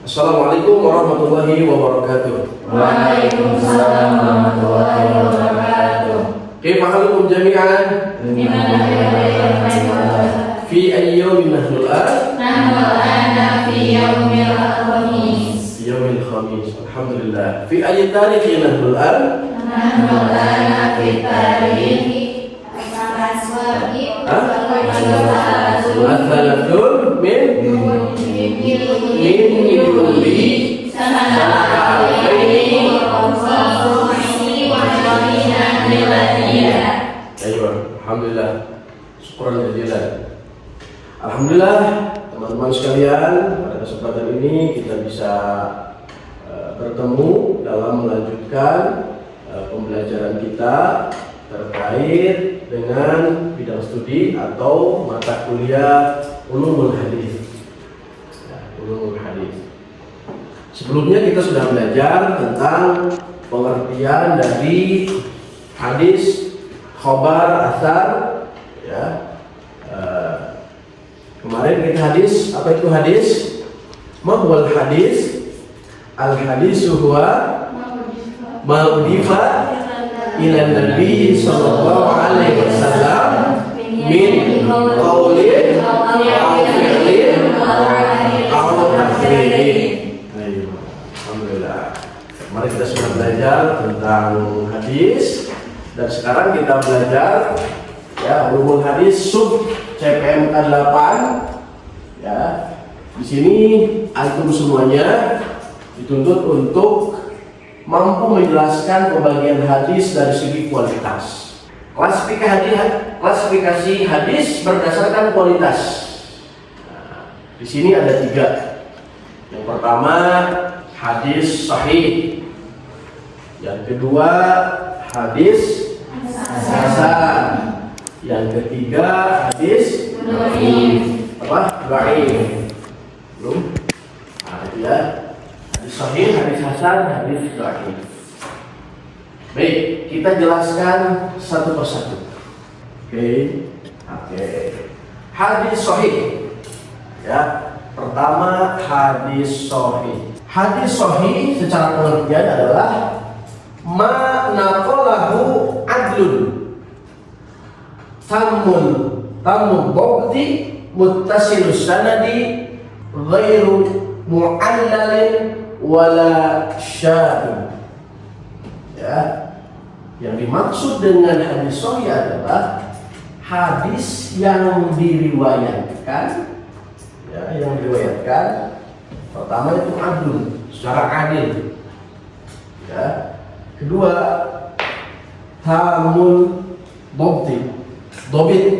Assalamualaikum warahmatullahi wabarakatuh. Waalaikumsalam warahmatullahi wabarakatuh. Kaifa halukum jami'an? Fi ayyi yawmin nahnu al-an? Nahnu al-ana fi yaumil khamis. Fi yaumil khamis. Alhamdulillah. Fi ayyi tarikhin nahnu al-an? Nahnu al-ana fi tarikh al-aswaqi Al-thalathun min yuli sanata al-faini Alhamdulillah. Syukran jazilan. Alhamdulillah teman-teman sekalian, pada kesempatan ini kita bisa bertemu dalam melanjutkan pembelajaran kita terkait dengan bidang studi atau mata kuliah Ulumul Hadis. Ulumul Hadis. Sebelumnya kita sudah belajar tentang pengertian dari hadis, khobar, asar, ya. Kemarin kita hadis, apa itu hadis? Mahwal hadis, al hadisu huwa ma'udifa ila Nabi sallallahu alaihi wasallam min qaulin aw fi'lin aw taqririn. Alhamdulillah. Mari kita sudah belajar tentang hadis dan sekarang kita belajar ya ulumul hadis sub CPMK 8. Ya. Di sini antum semuanya dituntut untuk mampu menjelaskan pembagian hadis dari segi kualitas. Klasifikasi hadis berdasarkan kualitas. Nah, di sini ada 3. Yang pertama hadis sahih. Yang kedua hadis hasan. Yang ketiga hadis dhaif. Belum? Nah, itu ya. Hadis sahih, hadis hasan, hadis dhaif. Baik, kita jelaskan satu persatu. Oke. Hadis sahih. Ya. Pertama hadis sahih. Hadis sahih secara pengertian adalah ma naqalahu adlun tamun bawti muttasilus sanadi ghairu mu'allalin wala syahid. Ya, yang dimaksud dengan hadis sahih adalah hadis yang diriwayatkan, ya, yang diriwayatkan pertama itu adil, secara adil. Ya. Kedua tamul dobit,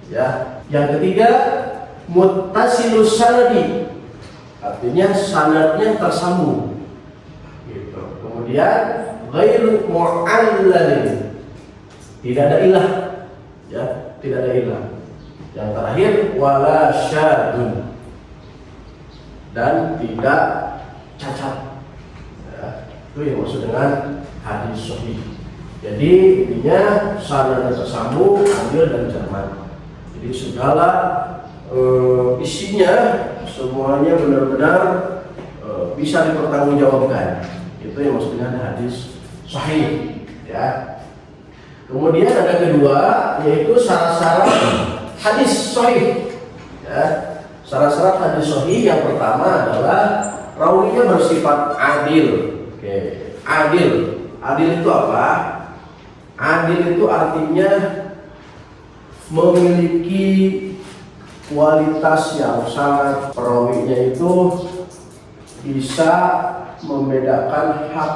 ya. Yang ketiga muttasilus sanadi, artinya sanadnya tersambung. Gitu. Kemudian ghairu mu'allalin, tidak ada ilah, ya, tidak ada ilah. Yang terakhir wala syadun, dan tidak cacat. Ya, itu yang maksud dengan hadis sahih. Jadi intinya sanadnya tersambung, adil dan cermat. Jadi segala isinya semuanya benar-benar bisa dipertanggungjawabkan. Itu yang maksud dengan hadis sahih. Ya. Kemudian ada kedua, yaitu syarat-syarat hadis sahih. Ya. Syarat-syarat hadis sahih yang pertama adalah rawinya bersifat adil. Oke. Adil itu apa? Adil itu artinya memiliki kualitas yang sangat, perawinya itu bisa membedakan hak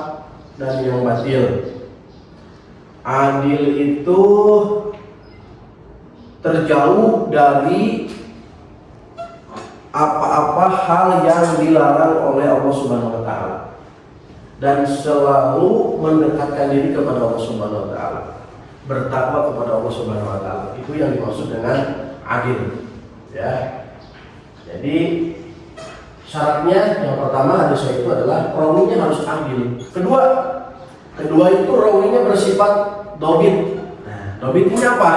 dan yang batil. Adil itu terjauh dari apa-apa hal yang dilarang oleh Allah Subhanahu wa taala dan selalu mendekatkan diri kepada Allah Subhanahu wa taala, bertakwa kepada Allah Subhanahu wa taala. Itu yang dimaksud dengan adil. Ya. Jadi syaratnya yang pertama hadis itu adalah rawinya harus adil. Kedua itu rawinya bersifat dobit. Nah, dobit ini apa?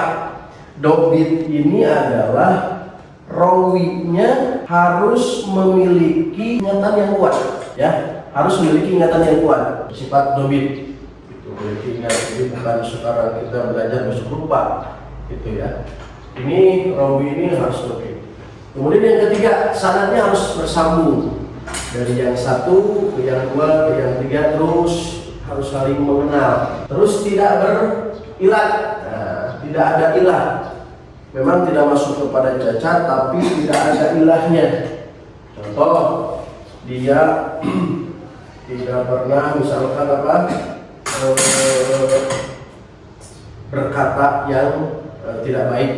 Dobit ini adalah rawinya harus memiliki ingatan yang kuat, ya, harus memiliki ingatan yang kuat, sifat dobit. Itu memiliki ingatan, jadi bukan sekarang kita belajar besok lupa, gitu ya. Ini rawi ini harus dobit. Kemudian yang ketiga, sanadnya harus bersambung dari yang satu ke yang dua ke yang tiga, terus harus saling mengenal, terus tidak berilat, tidak ada ilah. Memang tidak masuk kepada cacat, tapi tidak ada ilahnya. Contoh, dia tidak pernah misalkan berkata yang tidak baik.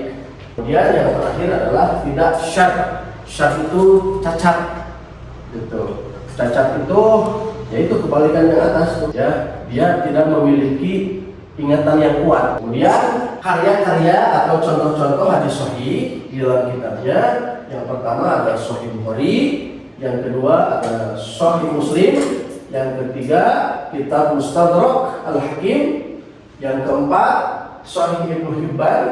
Kemudian yang terakhir adalah tidak syad. Syad itu cacat, gitu. Cacat itu yaitu kebalikan yang atas, ya. Dia tidak memiliki ingatan yang kuat. Kemudian karya-karya atau contoh-contoh hadis sahih di dalam kitabnya, yang pertama ada Sahih Bukhari, yang kedua ada Sahih Muslim, yang ketiga kitab Mustadrak Al-Hakim, yang keempat Sahih Ibnu Hibban,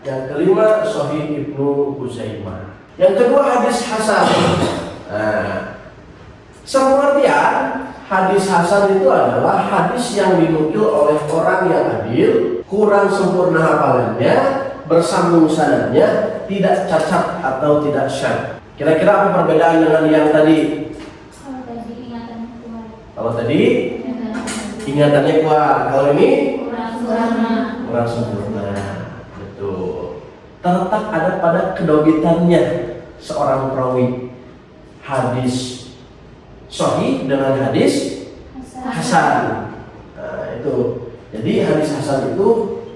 yang kelima Sahih Ibnu Huzaimah. Yang kedua hadis hasan. Pengertian hadis hasan itu adalah hadis yang dinukil oleh orang yang adil, kurang sempurna hafalannya, bersambung sanadnya, tidak cacat atau tidak syad. Kira-kira apa perbedaan dengan yang tadi? Kalau tadi ingatannya kuat, kalau ini kurang sempurna. Betul. Terletak ada pada kedobitannya seorang perawi. Hadis sahih dengan hadis hasan. Itu. Jadi hadis hasan itu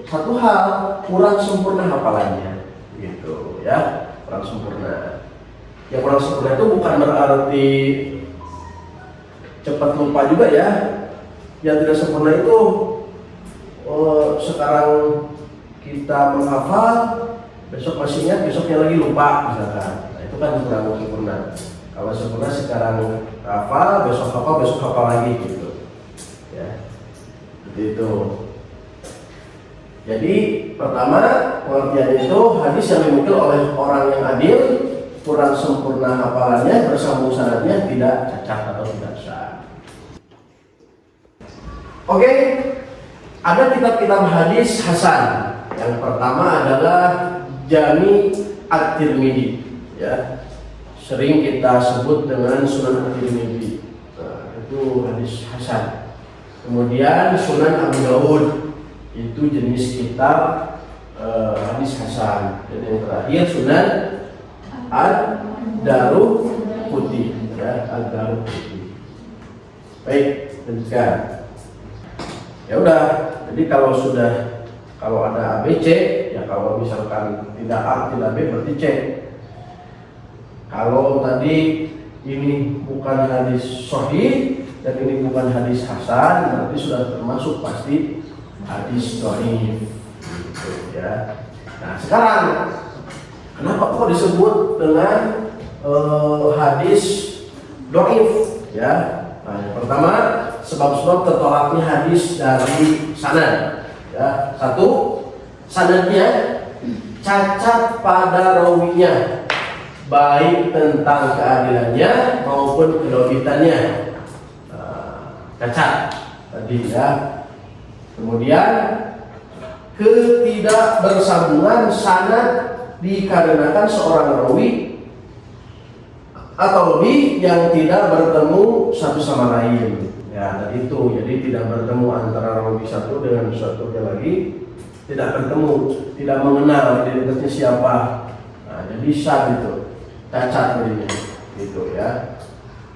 satu hal, kurang sempurna hafalannya, gitu ya, kurang sempurna. Yang kurang sempurna itu bukan berarti cepat lupa juga ya. Yang tidak sempurna itu sekarang kita menghafal, besok masih ingat, besoknya lagi lupa misalkan. Nah, itu kan kurang sempurna. Kalau sempurna sekarang hafal, besok hafal lagi, gitu ya. Seperti itu. Jadi pertama, pengertian itu hadis yang dinukil oleh orang yang adil, kurang sempurna hafalannya, bersambung sanadnya, tidak cacat atau tidak syad. Oke, ada kitab-kitab hadis hasan. Yang pertama adalah Jami At-Tirmidzi, ya. Sering kita sebut dengan Sunan At-Tirmidzi. Nah, itu hadis hasan. Kemudian Sunan Abu Daud, itu jenis kitab hadis hasan. Dan yang terakhir Sunan Ad-Daruqutni, ya, Ad-Daruqutni. Baik, lanjutkan. Ya udah, jadi kalau ada ABC, ya kalau misalkan tidak A, tidak B, berarti C. Kalau tadi ini bukan hadis sahih dan ini bukan hadis hasan, berarti sudah termasuk pasti hadis dhaif, gitu ya. Nah sekarang, kenapa kok disebut dengan hadis dhaif? Ya, nah yang pertama, sebab-sebab tertolaknya hadis dari sanad. Ya, satu, sanadnya cacat pada rawinya, baik tentang keadilannya maupun kedobitannya, cacat tadi ya. Kemudian ketidakbersambungan sanad dikarenakan seorang rawi atau lebih yang tidak bertemu satu sama lain. Ya, tadi itu, jadi tidak bertemu antara rawi satu dengan satunya lagi, tidak bertemu, tidak mengenal identitasnya siapa. Nah, jadi syad itu, cacat jadinya, gitu ya,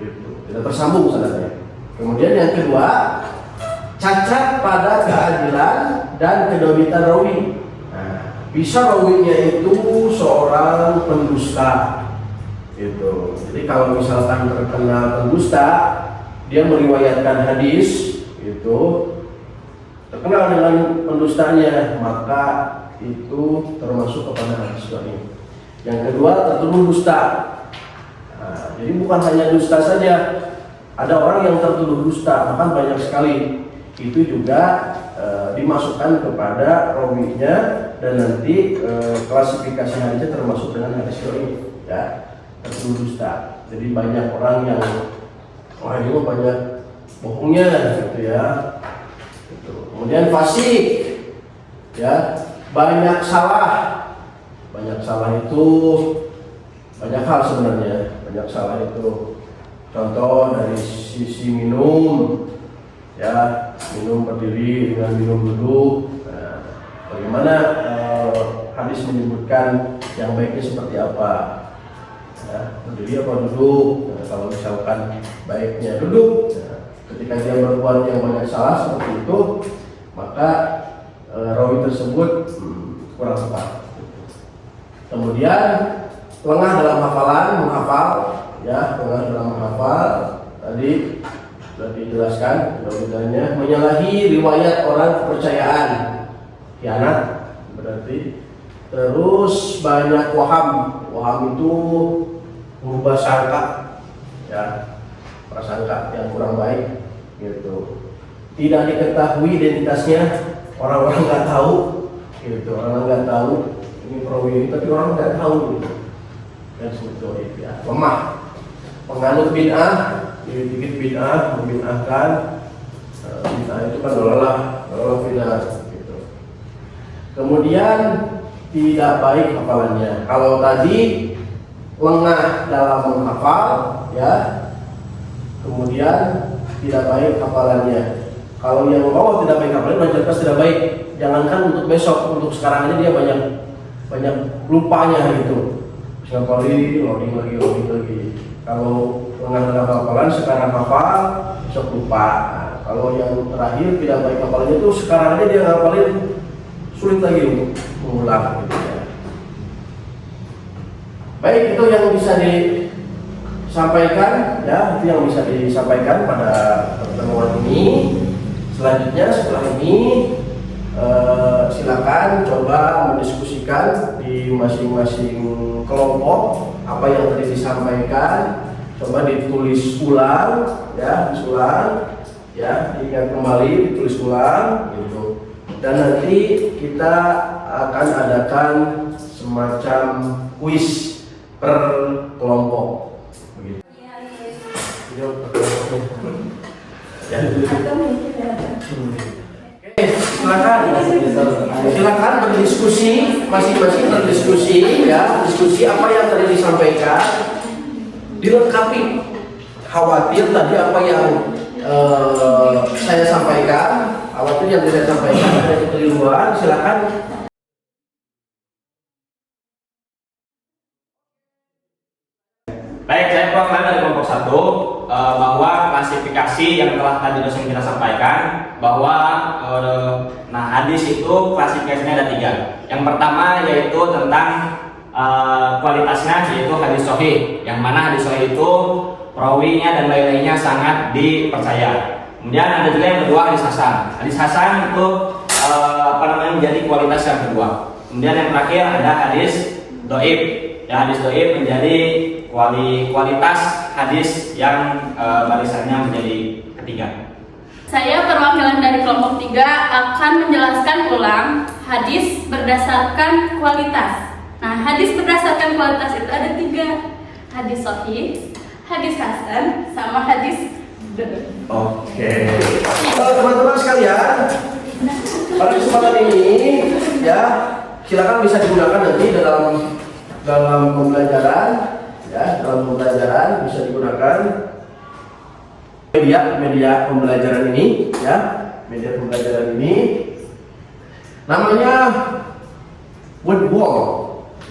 gitu. Tidak tersambung sanadnya. Kemudian yang kedua, cacat pada keadilan dan kedobitan rawi. Nah, bisa rawinya itu seorang pendusta, gitu. Jadi kalau misalkan terkena pendusta, dia meriwayatkan hadis itu terkenal dengan pendustanya, maka itu termasuk kepada hadis dhaif. Yang kedua, tertuduh dusta. Nah, jadi bukan hanya dusta saja, ada orang yang tertuduh dusta, bahkan banyak sekali. Itu juga dimasukkan kepada rawinya dan nanti klasifikasi hadisnya termasuk dengan hadis dhaif. ya, tertuduh dusta. Jadi banyak orang yang wah ini banyak bohongnya gitu ya. Gitu. Kemudian fasik, ya, banyak salah. Banyak salah itu banyak hal sebenarnya. Banyak salah itu contoh dari sisi minum, ya, minum berdiri dengan minum duduk. Nah, bagaimana hadis menyebutkan yang baiknya seperti apa? Ya, berdiri apa duduk? Nah, kalau misalkan baiknya duduk, nah, ketika dia berbuat yang banyak salah seperti itu, maka rawi tersebut kurang tepat. Kemudian lengah dalam hafalan, menghafal, ya, lengah dalam menghafal. Tadi sudah dijelaskan bedanya, menyalahi riwayat orang kepercayaan, khianat berarti. Terus banyak waham. Waham itu merubah sangka, ya, prasangka yang kurang baik, gitu. Tidak diketahui identitasnya, orang-orang nggak tahu, gitu. Orang nggak tahu ini perawi ini, tapi orang nggak tahu, gitu. Dan sebetulnya itu ya lemah. Penganut bid'ah, dikit bid'ah, membid'ahkan. Bid'ah itu kan lelah bid'ah, gitu. Kemudian tidak baik hafalannya. Kalau tadi lengah dalam menghafal, ya, kemudian tidak baik hafalannya. Kalau yang bawah tidak baik hafalannya, jelas tidak baik. Jangankan untuk besok, untuk sekarang ini dia banyak lupanya gitu. Sekali loading lagi. Kalau lengah dalam hafalan, sekarang hafal, besok lupa. Nah, kalau yang terakhir tidak baik hafalannya itu sekarang aja dia ngapalin sulit lagi untuk mengulang, gitu ya. Baik, itu yang bisa disampaikan, ya, itu yang bisa disampaikan pada pertemuan ini. Selanjutnya setelah ini silakan coba mendiskusikan di masing-masing kelompok apa yang tadi disampaikan. Coba ditulis ulang, ya, diingat kembali, ditulis ulang, gitu. Dan nanti kita akan adakan semacam kuis per kelompok, begitu. Silakan berdiskusi, masing-masing berdiskusi, ya, diskusi apa yang tadi disampaikan, dilengkapi. Khawatir tadi apa yang saya sampaikan, khawatir yang saya sampaikan ada kekeliruan, silakan. Baik, saya perwakilan dari kelompok 1 bahwa klasifikasi yang telah tadi dosen kita sampaikan bahwa nah hadis itu klasifikasinya ada 3. Yang pertama yaitu tentang kualitasnya, yaitu hadis sahih, yang mana hadis sahih itu perawinya dan lain-lainnya sangat dipercaya. Kemudian ada juga yang kedua hadis hasan. Hadis hasan itu menjadi kualitas yang kedua. Kemudian yang terakhir ada hadis dhaif. Ya, hadis dhaif menjadi kualitas hadis yang barisannya menjadi ketiga. Saya perwakilan dari kelompok 3 akan menjelaskan ulang hadis berdasarkan kualitas. Nah, hadis berdasarkan kualitas itu ada 3. Hadis sahih, hadis hasan, sama hadis dhaif. Oke. Teman-teman sekalian, pada kesempatan ini, ya, silakan bisa digunakan nanti dalam pembelajaran, ya, dalam pembelajaran bisa digunakan media pembelajaran ini, ya, media pembelajaran ini namanya word wall,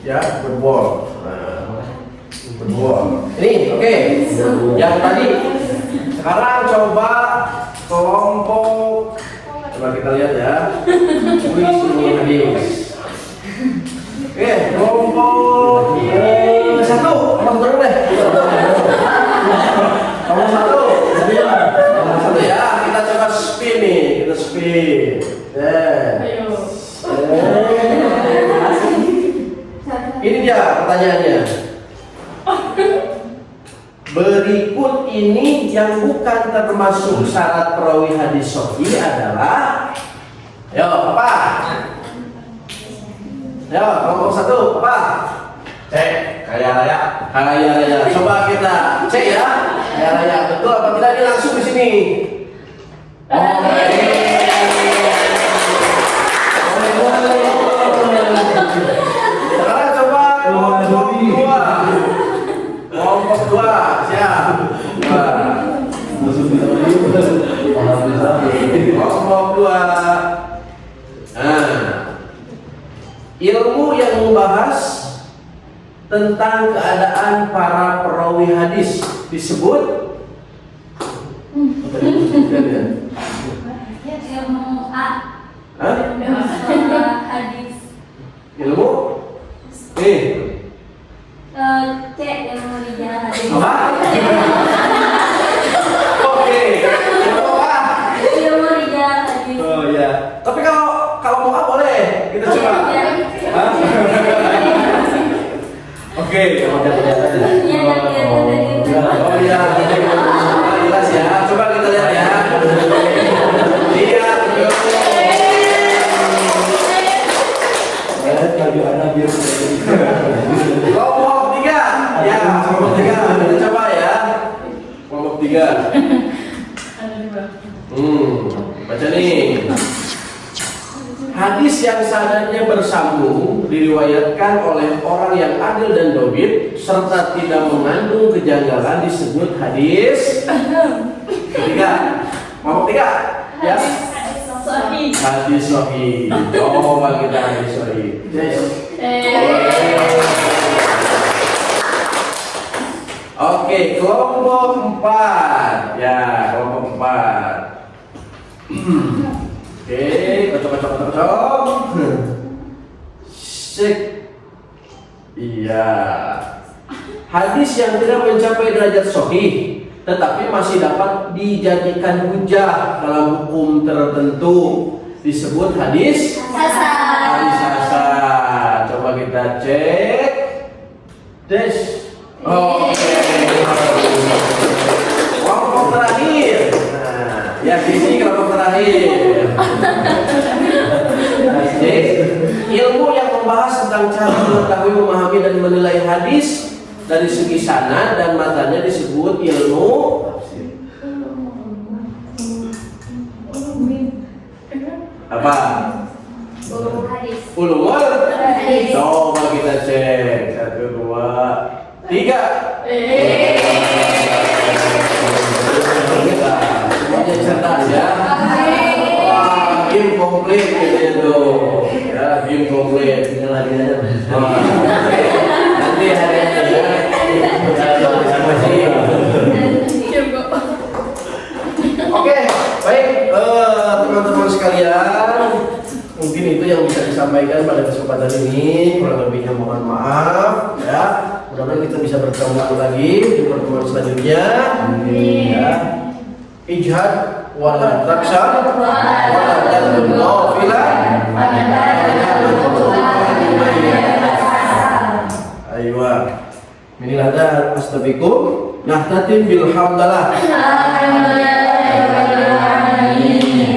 ya, word wall. Word wall. Ini, oke. Yang tadi, sekarang coba kelompok, coba kita lihat ya. Kuis ini hadis. Oke, kelompok 1, kamu turun deh. Kelompok 1. Kelompok 1 ya, kita coba spin nih, kita spin. Ayo. Ini dia pertanyaannya. Berikut ini yang bukan termasuk syarat perawi hadis sahih adalah, ayo apa? Ayo, kelompok 1 apa? Cek. Kaya raya. Kaya raya. Coba kita cek ya. Kaya raya. Betul apa tidak? Ini langsung di sini. Sekarang coba kelompok dua. Kelompok dua. Siap. Kelompok dua. Nah, ilmu yang membahas tentang keadaan para perawi hadis disebut Ilmu A. Hah? Hadis. Ilmu C. Ilmu rijal hadis. apa? Oke. Ilmu apa? Ilmu rijal hadis. Oh ya. Tapi kalau mau apa boleh kita coba. Hah? Oke. Oh iya. Jelas ya. Coba kita lihat ya. Lihat. Kelompok tiga. Ya, kelompok tiga. Kita coba ya. Kelompok tiga. Baca nih. Hadis yang sanadnya bersambung diriwayatkan oleh orang yang adil dan dobit serta tidak mengandung kejanggalan disebut hadis ketiga. Kelompok tiga. Ya. Sahih. Hadis sahih. Coba kita hadis sahih. Oke, kelompok 4. Ya, kelompok 4. Oke, kocok. Sik. Iya. Hadis yang tidak mencapai derajat sahih tetapi masih dapat dijadikan hujah dalam hukum tertentu disebut hadis Hasan. hadis hasan. Coba kita cek. Des. Oke. Kelompok terakhir. Nah, ya di sini kelompok terakhir. Hadis, ilmu yang membahas tentang cara mengetahui, memahami dan menilai hadis dari segi sanad dan matanya disebut ilmu apa? Ulumul hadis. Ulumul Hadis. Coba kita cek. 1, 2, 3. Semuanya cerdas ya. Wah, game komplit gitu. Ya, game komplit. Tinggal lagi aja. Nanti hari ini ya. Oke, baik teman-teman sekalian, mungkin itu yang bisa disampaikan pada kesempatan ini. Kurang lebihnya mohon maaf ya. Mudah-mudahan kita bisa bertemu lagi di pertemuan selanjutnya. Ya. Ijhad wala taksa wala tadun nafila. Aywa. Inilah dah astabikum. Nahtatim bilhamdalah.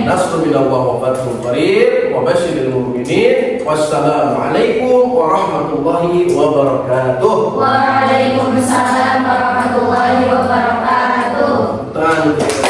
Nasrul minallah wa fathul qarib wa basyiril mu'minin. Wassalamualaikum warahmatullahi wabarakatuh. Waalaikumsalam warahmatullahi wabarakatuh. Tangan